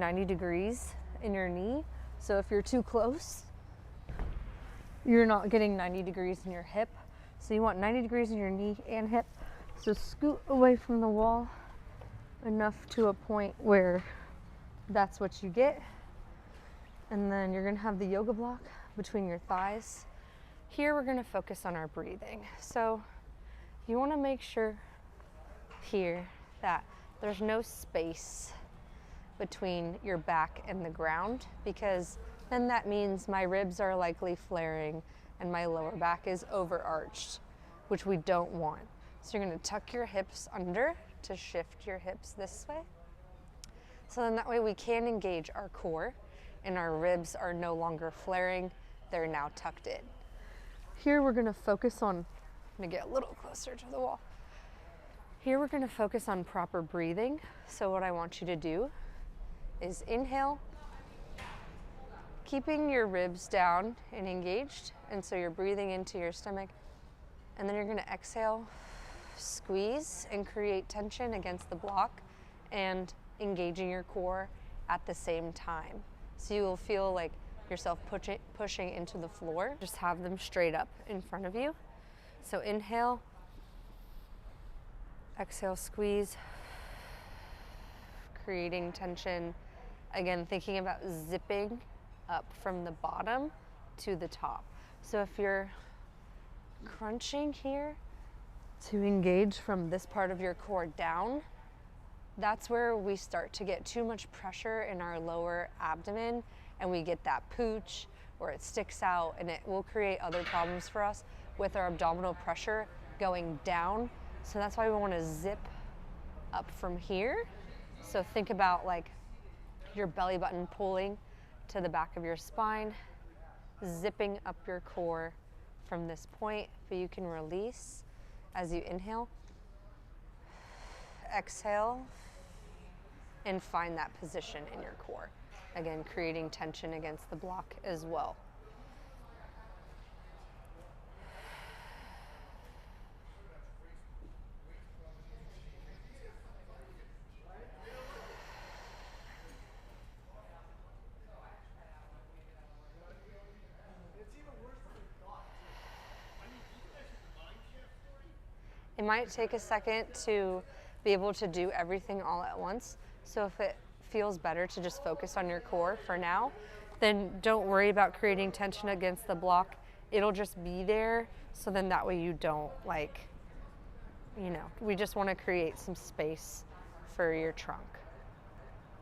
90 degrees in your knee. So if you're too close, you're not getting 90 degrees in your hip. So you want 90 degrees in your knee and hip. So scoot away from the wall enough to a point where that's what you get. And then you're gonna have the yoga block between your thighs. Here we're gonna focus on our breathing. So you wanna make sure here that there's no space between your back and the ground, because then that means my ribs are likely flaring and my lower back is overarched, which we don't want. So you're gonna tuck your hips under to shift your hips this way. So then that way we can engage our core and our ribs are no longer flaring, they're now tucked in. Here we're gonna focus on, I'm gonna get a little closer to the wall. Here we're gonna focus on proper breathing. So what I want you to do is inhale, keeping your ribs down and engaged, and so you're breathing into your stomach, and then you're gonna exhale, squeeze and create tension against the block and engaging your core at the same time. So you will feel like yourself pushing into the floor. Just have them straight up in front of you. So inhale, exhale, squeeze, creating tension. Again, thinking about zipping up from the bottom to the top. So if you're crunching here to engage from this part of your core down, that's where we start to get too much pressure in our lower abdomen and we get that pooch or it sticks out, and it will create other problems for us with our abdominal pressure going down. So that's why we want to zip up from here. So think about like your belly button pulling to the back of your spine, zipping up your core from this point, but you can release as you inhale, exhale, and find that position in your core. Again, creating tension against the block as well. It might take a second to be able to do everything all at once. So if it feels better to just focus on your core for now, then don't worry about creating tension against the block. It'll just be there. So then that way you don't we just want to create some space for your trunk.